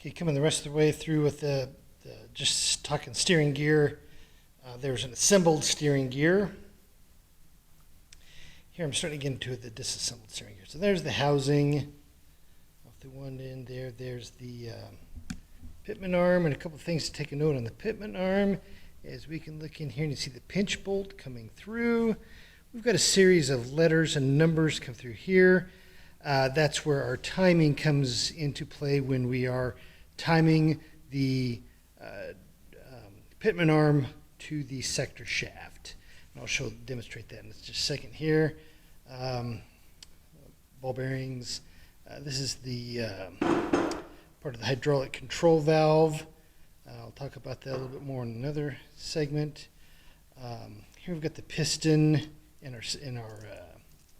Okay, coming the rest of the way through with the just talking steering gear. There's an assembled steering gear. Here I'm starting to get into the disassembled steering gear. So there's the housing off the one end there. There's the pitman arm, and a couple of things to take a note on the pitman arm as we can look in here and you see the pinch bolt coming through. We've got a series of letters and numbers come through here. That's where our timing comes into play when we are timing the pitman arm to the sector shaft. And I'll demonstrate that in just a second here. Ball bearings. This is the part of the hydraulic control valve. I'll talk about that a little bit more in another segment. Here we've got the piston in our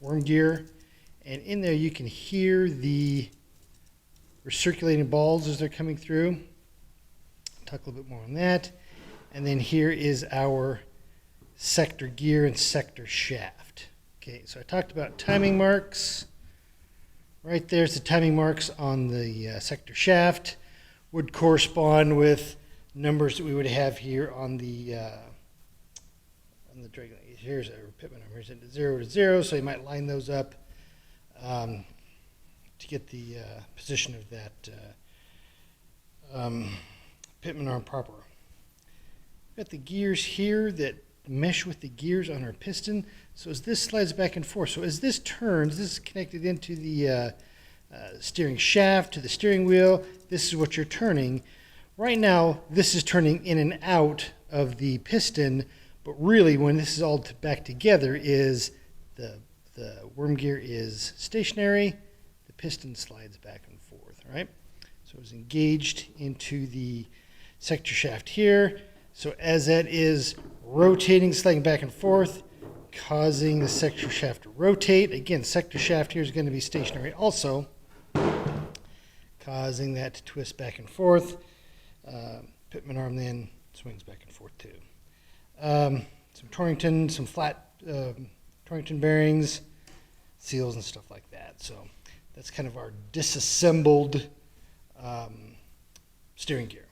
worm gear. And in there you can hear the recirculating balls as they're coming through. Talk a little bit more on that. And then here is our sector gear and sector shaft. Okay, so I talked about timing marks. Right there's the timing marks on the sector shaft. Would correspond with numbers that we would have here on the drag. Here's our pitman arm. Here's it 0 to 0, so you might line those up to get the position of that pitman arm proper. We've got the gears here that mesh with the gears on our piston. So as this slides back and forth, so as this turns, this is connected into the steering shaft, to the steering wheel. This is what you're turning. Right now, this is turning in and out of the piston, but really when this is all back together is the worm gear is stationary, the piston slides back and forth, all right? So it's engaged into the sector shaft here. So as that is rotating, sliding back and forth, causing the sector shaft to rotate. Again, sector shaft here is going to be stationary also, causing that to twist back and forth. Pitman arm then swings back and forth too. Some Torrington, some flat Torrington bearings, seals and stuff like that. So that's kind of our disassembled steering gear.